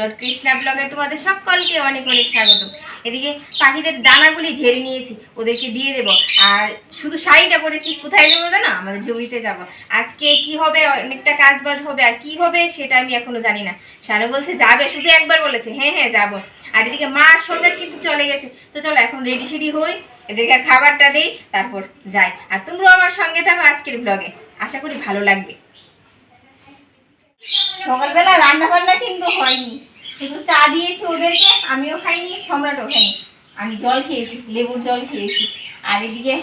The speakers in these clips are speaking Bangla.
ব্লগ কৃষ্ণা ব্লগে তোমাদের সকলকে অনেক অনেক স্বাগত। এদিকে পাখিদের দানাগুলি ঝেড়ে নিয়েছি, ওদেরকে দিয়ে দেবো। আর শুধু শাড়িটা পরেছি, কোথায় যাবো জানো? আমাদের জমিতে যাব। আজকে কি হবে, অনেকটা কাজ বাজ হবে, আর কি হবে সেটা আমি এখনো জানি না। শানু বলছে যাবে, শুধু একবার বলেছে হ্যাঁ হ্যাঁ যাবো। আর এদিকে মার সঙ্গে কিন্তু চলে গেছে। তো চলো এখন রেডি সেডি হই, এদেরকে খাবারটা দিই, তারপর যাই। আর তোমরাও আমার সঙ্গে থাকো আজকের ব্লগে, আশা করি ভালো লাগবে। সকালবেলা রান্না বান্না কিন্তু হয়নি, শুধু চা দিয়েছি ওদেরকে, আমিও খাইনি, সম্রাটও খাইনি। আমি জল খেয়েছি, লেবুর জল খেয়েছি। আর এদিকে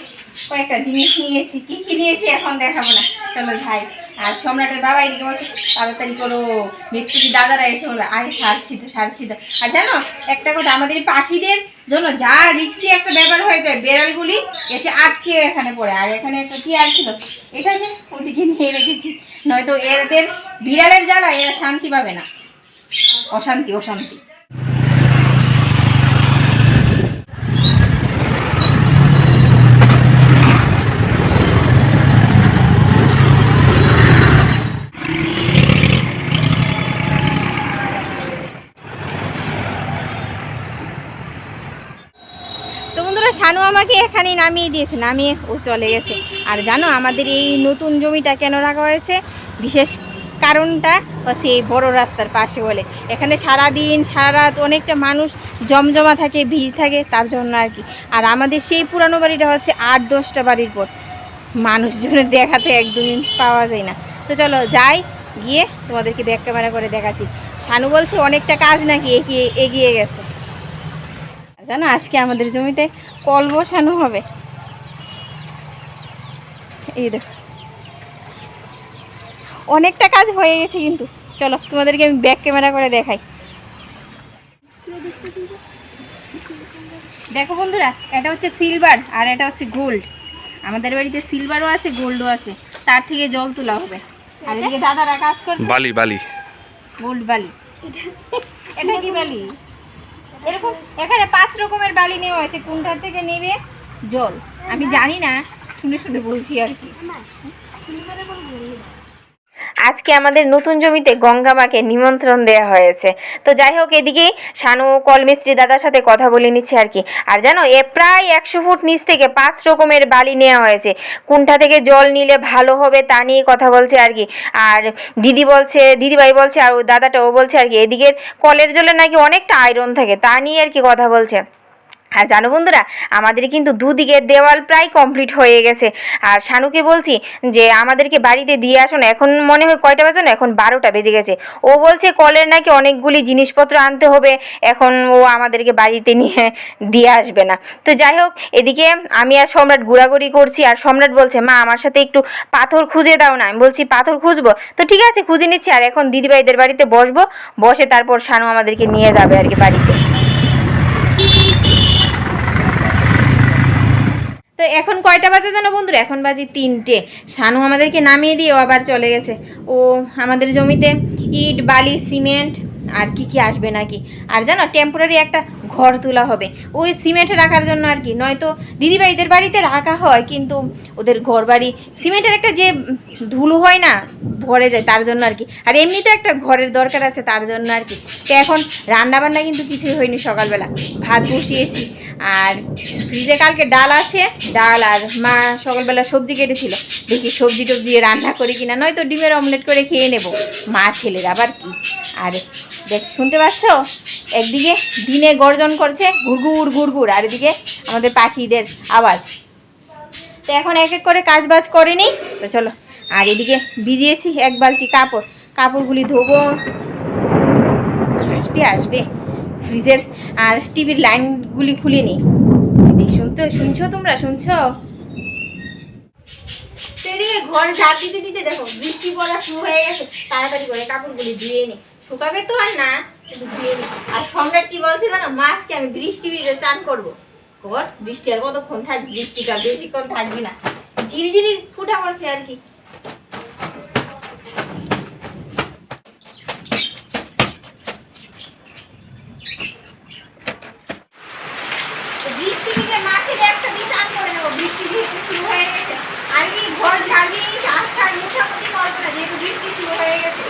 কয়েকটা জিনিস নিয়েছি, কি কি নিয়েছি এখন দেখাবো না, চলো যাই। আর সম্রাটের বাবা এদিকে বলছে তাড়াতাড়ি করো, মিস্ত্রি দাদারা এসে বলো আরে সারছি তো। আর জানো একটা কথা, আমাদের পাখিদের জন্য যা রিক্সি একটা ব্যাপার হয়ে যায়, বেড়ালগুলি এসে আটকে এখানে পড়ে। আর এখানে একটা চেয়ার ছিল, এটাকে ওদিকে নিয়ে রেখেছি, নয়তো এদের বিড়ালের জ্বালা এরা শান্তি পাবে না, অশান্তি অশান্তি। শানু আমাকে এখানে নামিয়ে দিয়েছে, নামিয়ে ও চলে গেছে। আর জানো আমাদের এই নতুন জমিটা কেন রাখা হয়েছে, বিশেষ কারণটা হচ্ছে এই বড় রাস্তার পাশে বলে। এখানে সারাদিন সারা রাত অনেকটা মানুষ জমজমা থাকে, ভিড় থাকে, তার জন্য আর কি। আর আমাদের সেই পুরানো বাড়িটা হচ্ছে 8-10টা বাড়ির পর, মানুষজনের দেখাতে একদমই পাওয়া যায় না। তো চলো যাই, গিয়ে তোমাদেরকে ব্যাক ক্যামেরা করে দেখাচ্ছি। শানু বলছে অনেকটা কাজ নাকি এগিয়ে গেছে। জানো আজকে আমাদের জমিতে কল বসানো হবে, এই দেখো অনেকটা কাজ হয়ে গেছে কিন্তু। চলো তোমাদেরকে আমি ব্যাক ক্যামেরা করে দেখাই। দেখো বন্ধুরা, এটা হচ্ছে সিলভার আর এটা হচ্ছে গোল্ড। আমাদের বাড়িতে সিলভারও আছে, গোল্ডও আছে, তার থেকে জল তোলা হবে। আর এদিকে দাদারা কাজ করছে, বালি গোল্ড বালি। এটা কি বালি? এরকম এখানে 5 রকমের বালি নেওয়া হয়েছে, কোনটার থেকে নেবে জল আমি জানি না, শুনে শুনে বলছি আর কি। আজকে আমাদের নতুন জমিতে গঙ্গা মাকে নিমন্ত্রণ দেওয়া হয়েছে। তো যাই হোক, এদিকে শানু কল মিস্ত্রি দাদার সাথে কথা বলে নিচ্ছে আর কি। আর জানো প্রায় 100 ফুট নিচ থেকে 5 রকমের বালি নেওয়া হয়েছে, কোনটা থেকে জল নিলে ভালো হবে তা নিয়ে কথা বলছে আর কি। আর দিদিভাই বলছে, আর ওই দাদাটাও বলছে আর কি, এদিকের কলের জলে নাকি অনেকটা আয়রন থাকে, তা নিয়ে আর কি কথা বলছে। আর জানো বন্ধুরা, আমাদের কিন্তু দুদিকের দেওয়াল প্রায় কমপ্লিট হয়ে গেছে। আর শানুকে বলছি যে আমাদেরকে বাড়িতে দিয়ে আসো না, এখন মনে হয় কয়টা বাজে না, এখন 12টা বেজে গেছে। ও বলছে কলের নাকি অনেকগুলি জিনিসপত্র আনতে হবে, এখন ও আমাদেরকে বাড়িতে নিয়ে দিয়ে আসবে না। তো যাই হোক, এদিকে আমি আর সম্রাট ঘোরাঘুরি করছি। আর সম্রাট বলছে মা আমার সাথে একটু পাথর খুঁজে দাও না। আমি বলছি পাথর খুঁজবো, তো ঠিক আছে খুঁজে নিচ্ছি। আর এখন দিদিভাইদের বাড়িতে বসে তারপর শানু আমাদেরকে নিয়ে যাবে আর কি বাড়িতে। তো এখন কয়টা বাজে জানো বন্ধুরা, এখন বাজে 3টে। শানু আমাদেরকে নামিয়ে দিয়ে আবার চলে গেছে। ও আমাদের জমিতে ইট বালি সিমেন্ট আর কি আসবে নাকি। আর জানো টেম্পোরারি একটা ঘর তোলা হবে ওই সিমেন্টে রাখার জন্য আর কি, নয়তো দিদিভাইদের বাড়িতে রাখা হয় কিন্তু ওদের ঘর বাড়ি সিমেন্টের একটা যে ধুলো হয় না, ভরে যায়, তার জন্য আর কি। আর এমনিতে একটা ঘরের দরকার আছে, তার জন্য আর কি। তো এখন রান্নাবান্না কিন্তু কিছুই হয়নি, সকালবেলা ভাত বসিয়েছি। আর ফ্রিজে কালকে ডাল আছে, ডাল আর মা সকালবেলা সবজি কেটেছিল, দেখি সবজি টবজি রান্না করি কিনা, নয়তো ডিমের অমলেট করে খেয়ে নেব, মা ছেলের আবার কি। আর দেখ শুনতে পাচ্ছ, একদিকে দিনে গর্জন করছে ঘুরঘুর, আর এদিকে আমাদের পাখিদের আওয়াজ। তো এখন এক এক করে কাজ বাজ করে নিই, তো চলো। আর এদিকে ভিজিয়েছি 1 বালতি কাপড়গুলি ধোবো, আসবে ফ্রিজের আর টিভির লাইনগুলি খুলে নিই। শুনছো তোমরা শুনছো? তো এদিকে ঘর ঝাড় দিতে দেখো বৃষ্টি পড়া শুরু হয়ে গেছে, তাড়াতাড়ি করে কাপড়গুলি ধুয়ে নি, শুকাবে তো আর না, কিন্তু ধুয়ে নি। আর সম্রাট কি বলছে জানো, মাছকে আমি বৃষ্টি ভিজে চান করবো। বৃষ্টি আর কতক্ষণ থাকবে, বৃষ্টিটা বেশিক্ষণ থাকবে না, ঝিরিঝিরি ফুটা পড়ছে আর কি। ঘর ঝাড় দিয়ে রাস্তার মোছামুছি করবো না, যেহেতু বৃষ্টি শুরু হয়ে গেছে।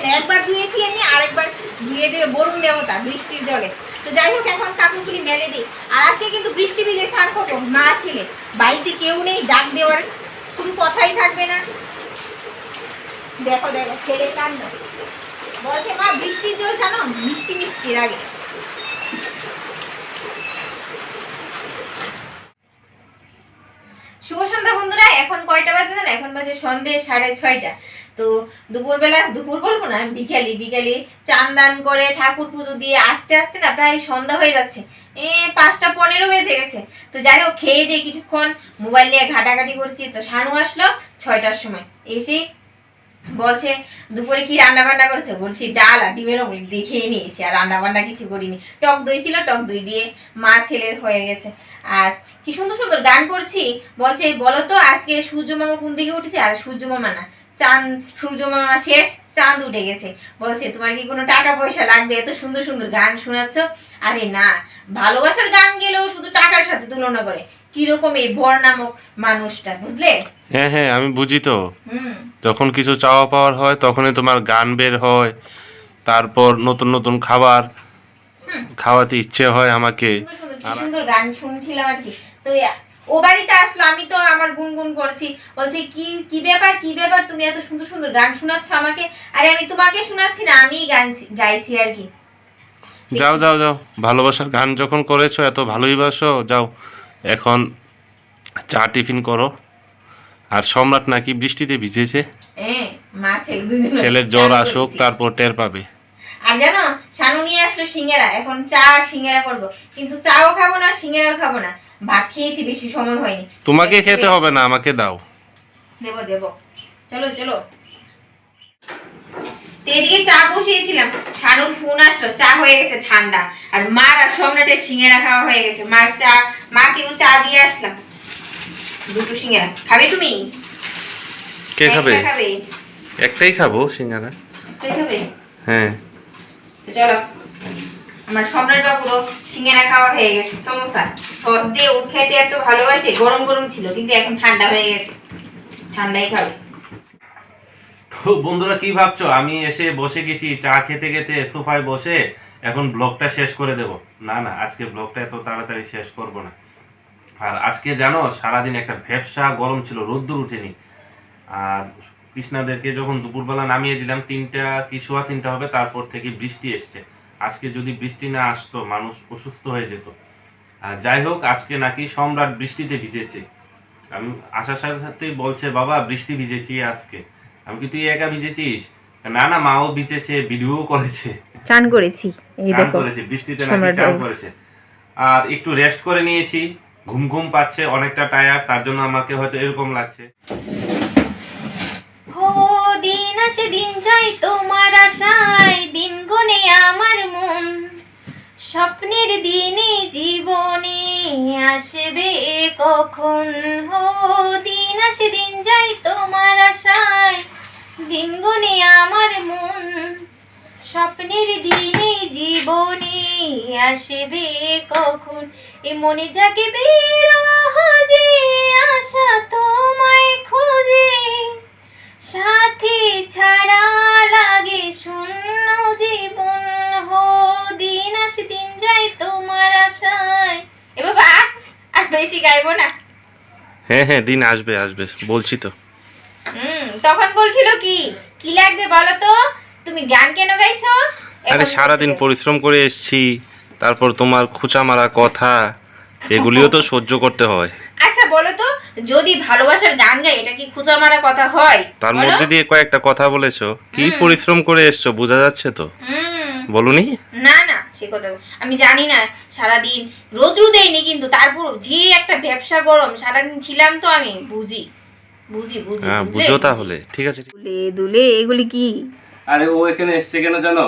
না, একবার ধুয়েছি এমনি, আরেকবার ধুয়ে দেবে বরুণ দেবতা বৃষ্টির জলে। তো যাই হোক এখন কাপড়গুলি মেলে দিই। আর আজকে কিন্তু বৃষ্টি ভিজে ছাড় করবো, মা ছেলে বাড়িতে কেউ নেই, ডাক দেওয়ার কোনো কথাই থাকবে না। দেখো দেখো ছেলে কান্ড, বলছে মা বৃষ্টির জল জানো মিষ্টি মিষ্টি লাগে। শুভ সন্ধ্যা বন্ধুরা, এখন কয়টা বাজে জানো? এখন বাজে সন্ধ্যে 6:30। তো দুপুরবেলা, দুপুর বলবো না, বিকালি চান দান করে ঠাকুর পুজো দিয়ে আস্তে আস্তে না প্রায় সন্ধ্যা হয়ে যাচ্ছে, 5:15 বেজে গেছে। তো যাই হোক খেয়ে দিয়ে কিছুক্ষণ মোবাইল নিয়ে ঘাটাঘাটি করছি। তো শানু আসলো 6টার সময়, এসে বলছে দুপুরে কি রান্না বান্না করেছে? বলছি ডাল আর ডিমের অমলেট দিয়ে খেয়ে নিয়েছি, আর রান্না বান্না কিছু করিনি। টক দই ছিল, টক দই দিয়ে মা ছেলের হয়ে গেছে। আর কি সুন্দর সুন্দর গান করছি। বলছে বলো তো আজকে সূর্য মামা কোন দিকে উঠেছে? আর সূর্য মামা না, চাঁদ, সূর্য মামা শেষ, চাঁদ উঠে গেছে। বলছে তোমার কি কোনো টাকা পয়সা লাগবে? এত সুন্দর সুন্দর গান শোনাচ্ছ। আরে না, ভালোবাসার গান গেলেও শুধু টাকার সাথে তুলনা করে, কিরকম এই বর নামক মানুষটা, বুঝলে? হ্যাঁ হ্যাঁ, আমি বুঝি তো। যখন কিছু চাওয়া পাওয়ার হয় তখনই তোমার গান বের হয়, তারপর নতুন নতুন খাবার খাওয়াতে ইচ্ছে হয় আমাকে। সুন্দর সুন্দর কি সুন্দর গান শুনছিলাম আর কি। তো ও বাড়িতে আসলো, আমি তো আমার গুনগুন করছি। বলছে কি কি ব্যাপার, কি ব্যাপার, তুমি এত সুন্দর সুন্দর গান শোনাচ্ছ আমাকে? আরে আমি তোমাকে শোনাচ্ছি না, আমিই গাইছি আর কি। যাও যাও যাও, ভালোবাসার গান যখন করেছো, এত ভালোইবাসো, যাও এখন চা টিফিন করো। আর সম্রাট নাকি বৃষ্টিতে ভিজেছে, মা ছেলে দুজনে ছেলের জ্বর আসুক তারপর টের পাবে। আর জানো শানু নিয়ে আসলো সিঙ্গারা, এখন চা আর সিঙ্গারা করবো, কিন্তু চাও খাবো না সিঙ্গারাও খাবো না, ভাত খেয়েছি, বেশি সময় হয়নি। তোমাকে খেতে হবে না, আমাকে দাও। দেবো দেবো, চলো চলো। এদিকে চা বসিয়েছিলাম, শানুর ফোন আসলো, চা হয়ে গেছে ঠান্ডা, আর মার আর সম্রাটের সিঙ্গারা খাওয়া হয়ে গেছে। মার চা, মাকেও চা দিয়ে আসলাম, 2টো সিঙ্গারা। খাবে তুমি? কে খাবে? খাবে? একটাই খাবো সিঙ্গারা। একটাই খাবে? হ্যাঁ চলো, আমার সম্রাট বাবুরও সিঙ্গারা খাওয়া হয়ে গেছে, সমোসা সস দিয়ে। ও খেতে এত ভালোবাসে, গরম গরম ছিল, কিন্তু এখন ঠান্ডা হয়ে গেছে, ঠান্ডাই খাবে। তো বন্ধুরা কি ভাবছো, আমি এসে বসে গেছি চা খেতে খেতে সোফায় বসে, এখন ব্লগটা শেষ করে দেব? না না, আজকে ব্লগটা এত তাড়াতাড়ি শেষ করব না। আর আজকে জানো সারাদিন একটা ভ্যাপসা গরম ছিল, রোদ্দুর উঠেনি। আর কৃষ্ণাদেরকে যখন দুপুরবেলা নামিয়ে দিলাম, 3টা কি 3:15 হবে, তারপর থেকে বৃষ্টি এসছে। আজকে যদি বৃষ্টি না আসতো মানুষ অসুস্থ হয়ে যেত। আর যাই হোক, আজকে নাকি সম্রাট বৃষ্টিতে ভিজেছে। আমি আসার সাথে সাথেই বলছে বাবা বৃষ্টি ভিজেছি আজকে। আমি কি তুই একা ভিজেছিস? না না, মাও ভিজেছে, ভিডিও করেছে, চান করেছি, এই চান দেখো করেছে, বৃষ্টিতে নাকি চান করেছে। আর একটু রেস্ট করে নিয়েছি, ঘুম ঘুম পাচ্ছে, অনেকটা টায়ার্ড, তার জন্য আমাকে হয়তো এরকম লাগছে। হো দিন আসে দিন যায় তোমার আশায়, দিন গুনে আমার মন, স্বপ্নের দিনে জীবনে আসবে কখন? হো দিন আসে দিন যায় তোমার আশায়, দিন গুনে আমার মন, স্বপ্নের দিনে জীবনে আসবে কখন? এ মনে জাগবে রহজে আশা তোমায় খোঁজে, সাথী ছাড়া লাগে শূন্য জীবন। হো দিন আসে দিন যায় তোমার আশায়। এ বাবা আর বেশি গাইবো না। হ্যাঁ হ্যাঁ, দিন আসবে আসবে, বলছি তো। তখন বলছিল কি কি লাগবে বলো তো, তুমি গান কেন গাইছো? আরে সারাদিন পরিশ্রম করে এসেছি, তারপর তোমার খোঁচা মারা কথা, এগুলিও তো সহ্য করতে হয়। আচ্ছা বলো তো, যদি ভালোবাসার গান গাই এটা কি খোঁচা মারা কথা হয়? তার মধ্যে দিয়ে কয়েকটা কথা বলেছো, কি পরিশ্রম করে এসছো বোঝা যাচ্ছে তো, বলুনি? না না, সে কথা আমি জানি না, সারাদিন রোদ্রু দেয়নি, কিন্তু তারপর যে একটা ব্যবসা গরম, সারাদিন ছিলাম তো আমি বুঝি বুঝি বুঝি। হ্যাঁ বুঝো তাহলে, ঠিক আছে। দুলে দুলে এগুলি কি? আরে ও এখানে এসছে কেন জানো?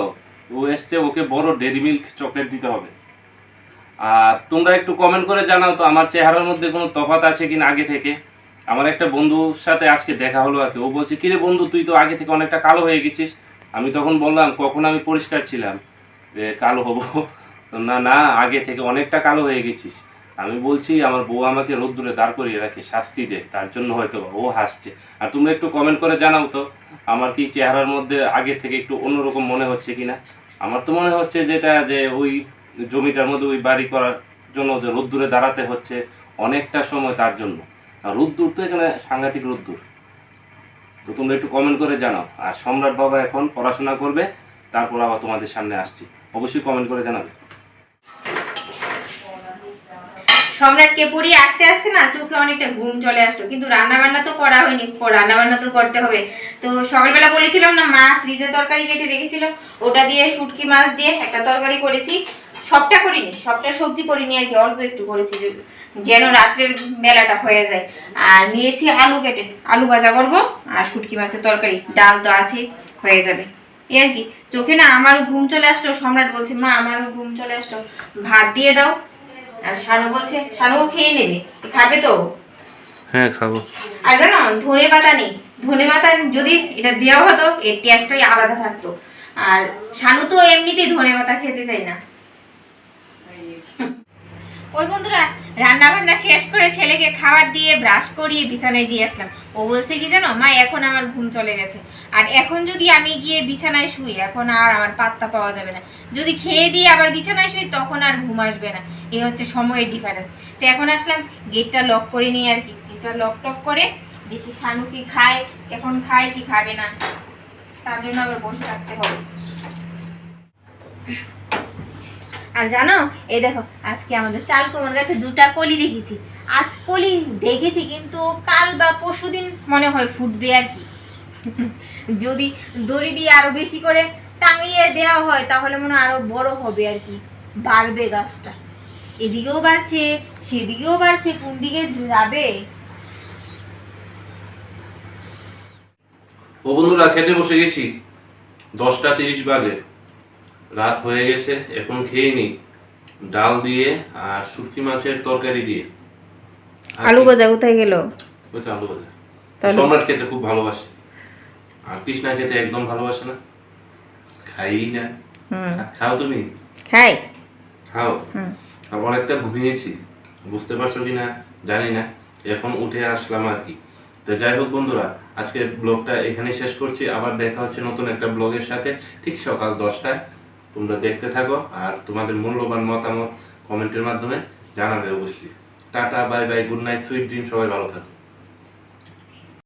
ও এসছে, ওকে বড় ডেরি মিল্ক চকলেট দিতে হবে। আর তোমরা একটু কমেন্ট করে জানাও তো আমার চেহারার মধ্যে কোনো তফাৎ আছে কিনা আগে থেকে। আমার একটা বন্ধুর সাথে আজকে দেখা হলো আর কি। ও বলছে কিরে বন্ধু, তুই তো আগে থেকে অনেকটা কালো হয়ে গেছিস। আমি তখন বললাম কখন আমি পরিষ্কার ছিলাম যে কালো হব? না না, আগে থেকে অনেকটা কালো হয়ে গেছিস। আমি বলছি আমার বউ আমাকে রোদ্দুরে দাঁড় করিয়ে রাখে, শাস্তি দে, তার জন্য হয়তো বা ও হাসছে। আর তোমরা একটু কমেন্ট করে জানাও তো আমার কি চেহারার মধ্যে আগে থেকে একটু অন্যরকম মনে হচ্ছে কিনা। আমার তো মনে হচ্ছে যেটা যে ওই জমিটার মধ্যে ওই বাড়ি করার জন্য যে রোদ্দুরে দাঁড়াতে হচ্ছে অনেকটা সময়, তার জন্য। আর রোদ্দুর তো এখানে সাংঘাতিক রোদ্দুর। তো তোমরা একটু কমেন্ট করে জানাও। আর সম্রাট বাবা এখন পড়াশোনা করবে, তারপর আবার তোমাদের সামনে আসছি, অবশ্যই কমেন্ট করে জানাবে। সম্রাটকে পড়িয়ে আস্তে আস্তে না চোখে অনেকটা ঘুম চলে আসলো, কিন্তু রান্না বান্না তো করা হয়নি, রান্না বান্না তো করতে হবে। তো সকালবেলা বলেছিলাম না মা ফ্রিজে তরকারি কেটে রেখেছিল, ওটা দিয়ে শুটকি মাছ দিয়ে একটা তরকারি করেছি। সবটা করিনি, সবটা সবজি করিনি আর কি, অল্প একটু করেছি যেন রাত্রের বেলাটা হয়ে যায়। আর নিয়েছি আলু কেটে, আলু ভাজা করবো আর শুটকি মাছের তরকারি, ডাল তো আছে, হয়ে যাবে এই আর কি। চোখে না আমারও ঘুম চলে আসলো, সম্রাট বলছে মা আমারও ঘুম চলে আসলো, ভাত দিয়ে দাও। আর শানু বলছে, শানুও খেয়ে নেবে, খাবে তো? হ্যাঁ খাবো। আর জানো ধনে পাতা নেই, ধনে পাতা যদি এটা দেওয়া হতো এর টেস্টটাই আলাদা থাকতো। আর শানু তো এমনিতেই ধনে পাতা খেতে চাই না। ওই বন্ধুরা রান্না বান্না শেষ করে ছেলেকে খাবার দিয়ে ব্রাশ করিয়ে বিছানায় দিয়ে আসলাম। ও বলছে কি জানো মা এখন আমার ঘুম চলে গেছে, আর এখন যদি আমি গিয়ে বিছানায় শুই এখন আর আমার পাত্তা পাওয়া যাবে না, যদি খেয়ে দিয়ে আবার বিছানায় শুই তখন আর ঘুম আসবে না। এই হচ্ছে সময়ের ডিফারেন্স। তো এখন আসলাম গেটটা লক করে নিই আর কি, গেটটা লক টক করে দেখি শানু কি খায়, এখন খায় কি খাবে না, তার জন্য আবার বসে থাকতে হবে। আর জানো এই দেখো আজকে আমাদের চাল কুমড়োর গাছে দুটা কলি দেখেছি। আজ কলি দেখেছি কিন্তু কাল বা পরশুদিন মনে হয় ফুটবে আর কি। যদি দড়ি দিয়ে আরো বেশি করে টাঙিয়ে দেওয়া হয় তাহলে মনে হয় আরো বড় হবে আর কি, বাড়বে গাছটা। এদিকেও বাড়ছে সেদিকেও বাড়ছে, কোন দিকে যাবে? ও বন্ধুরা খেতে বসে গেছি, 10টা 30 বাজে, রাত হয়ে গেছে। এখন খেয়ে নি ডাল দিয়ে আর শুটকি মাছের তরকারি দিয়ে। আর আলু কি? ভাজা কোথায় গেল? ওই তো আলু ভাজা। তাহলে- সম্রাট খেতে খুব ভালোবাসে, আর কৃষ্ণা খেতে একদম ভালোবাসে না, খাই না। খাও তুমি? খাই। খাও। আর অনেকটা ঘুমিয়েছি, বুঝতে পারছো কি না জানি না, এখন উঠে আসলাম আর কি। তো যাই হোক বন্ধুরা, আজকের ব্লগটা এখানে শেষ করছি। আবার দেখা হচ্ছে নতুন একটা ব্লগের সাথে ঠিক সকাল 10টায়। তোমরা দেখতে থাকো আর তোমাদের মূল্যবান মতামত কমেন্টের মাধ্যমে জানাবে অবশ্যই। Tata, bye bye, good night, sweet dream, সবাই ভালো থাকো।